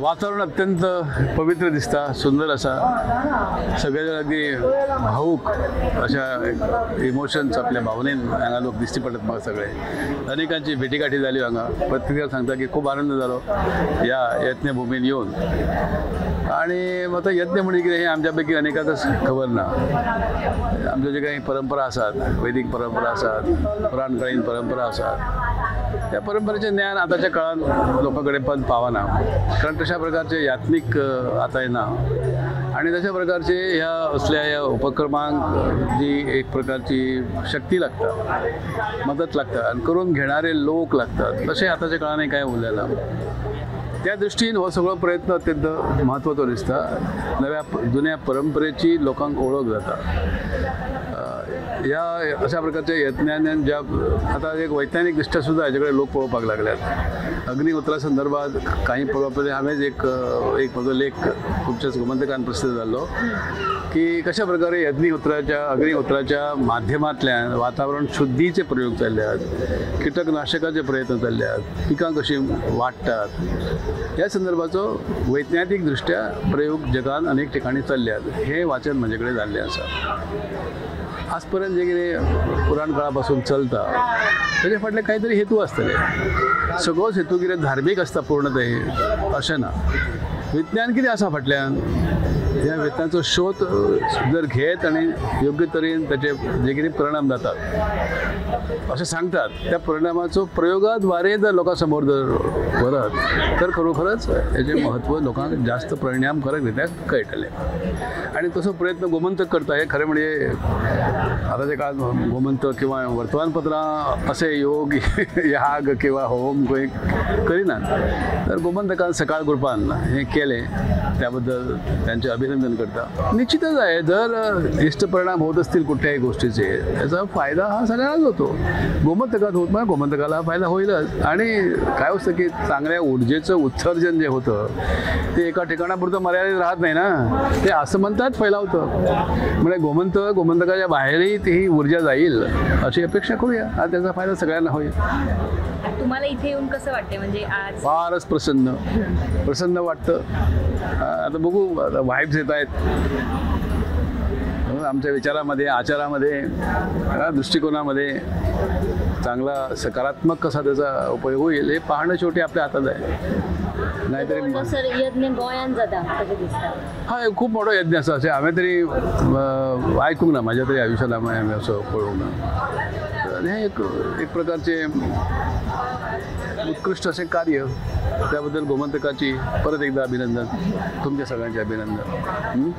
वातावरण अत्यंत पवित्र दिसता, सुंदर असा, सगळे अगदी भावूक अशा इमोशन्स आपल्या भावनेन हांगा लोक दिसती पडत म्हाका सगळे. अनेकांची भेटीगाठी जाली हांगा. प्रत्येकाक सांगता की खूब आनंद जालो ह्या यज्ञभूमीन येवन. आणि आता यज्ञ म्हणजे कितें हें आमच्या पैकी अनेकांकच खबर ना. आमच्यो जे काही परंपरा आसात, वैदिक परंपरा आसात, पुराणकालीन परंपरा आसात, त्या परंपरेचें ज्ञान आतांच्या काळात लोकां कडेन पण पावना. कारण तशा प्रकारचे यात्नीक आता येना. आणि तशा प्रकारचे ह्या असल्या ह्या उपक्रमांक जी एक प्रकारची शक्ती लागता, मदत लागता आणि करून घेणारे लोक लागतात, तसे आताच्या काळाने काय उरलेला. त्या दृष्टीन हो सगळो प्रयत्न अत्यंत महत्वाचो दिसता. नव्या जुन्या परंपरेची लोकांक ओळख जाता. ह्या अशा प्रकारच्या यत्नांनी ज्या आता एक वैज्ञानिक दृष्ट्या सुद्धा हाचेकडे लोक पळोवपाक लागल्यात. अग्निहोत्रा संदर्भात काही पळोवपाक हांवेंच एक म्हजो लेख खुबशाच गोमंतकान प्रसिद्ध जाल्लो की कशा प्रकारे अग्निहोत्राच्या माध्यमांतल्यान वातावरण शुद्धीचे प्रयोग चालल्यात, कीटकनाशकाचे प्रयत्न चालल्यात, पिकां कशी वाडटात, ह्या संदर्भाचो वैज्ञानिक दृष्ट्या प्रयोग जगान अनेक ठिकाणी चालल्यात. हे वाचन म्हजे कडेन जाल्लें आसा. आज पर्यंत जे कितें पुराण काळापासून चलता ताचे फाटले काहीतरी हेतू आसतले. सगळोच हेतू कितें धार्मीक आसता पूर्णतयेन अशें ना. विज्ञान कितें आसा फाटल्यान, ह्या विज्ञानाचो शोध जर घेत आणि योग्य तरेन ताचे जे कितें परिणाम जातात अशें सांगतात, त्या परिणामाचो प्रयोगाद्वारे जर लोकां समोर जर व्हरत तर खरोखरच हेचें म्हत्व लोकांक जास्त परिणामकारक रित्या कळटलें. आणि तसो प्रयत्न गोमंतक करता. हे खरें म्हणजे आतांच्या काळात गोमंतक किंवा वर्तमानपत्रां असे योग याग किंवा होम खंय करिनात. तर गोमंतकान सकाळ ग्रुपान हें केलें, त्याबद्दल त्यांचे अभिनंदन करता. निश्चितच आहे, जर इष्ट परिणाम होत असतील कुठल्याही गोष्टीचे त्याचा फायदा हा सगळ्यांनाच होतो. गोमंतकात होत नाही, गोमंतकाला फायदा होईलच. आणि काय असतं की चांगल्या ऊर्जेचं उत्सर्जन जे होतं ते एका ठिकाणापुरतं मर्यादित राहत नाही ना, ते असं म्हणतात फैलावतं. म्हणजे गोमंतकाच्या बाहेरही ही ऊर्जा जाईल अशी अपेक्षा करूया. आणि त्याचा फायदा सगळ्यांना होईल. तुम्हाला इथे येऊन कसं वाटते? म्हणजे आज फारच प्रसन्न वाटतं. आता बघू, वाईब्स येत आहेत आमच्या विचारामध्ये, आचारामध्ये, दृष्टिकोनामध्ये चांगला सकारात्मक कसा त्याचा उपयोग होईल हे पाहणं शेवटी आपल्या हातात आहे. नाहीतरी यज्ञ गोंयांत जाता हा खूप मोठा यज्ञ असा असे हांवें तरी आयकूंक ना, माझ्या तरी आयुष्यात हांवें असं पळोवंक ना. हे एक प्रकारचे उत्कृष्ट असे कार्य. त्याबद्दल गोमंतकाची परत एकदा अभिनंदन, तुमच्या सगळ्यांचे अभिनंदन.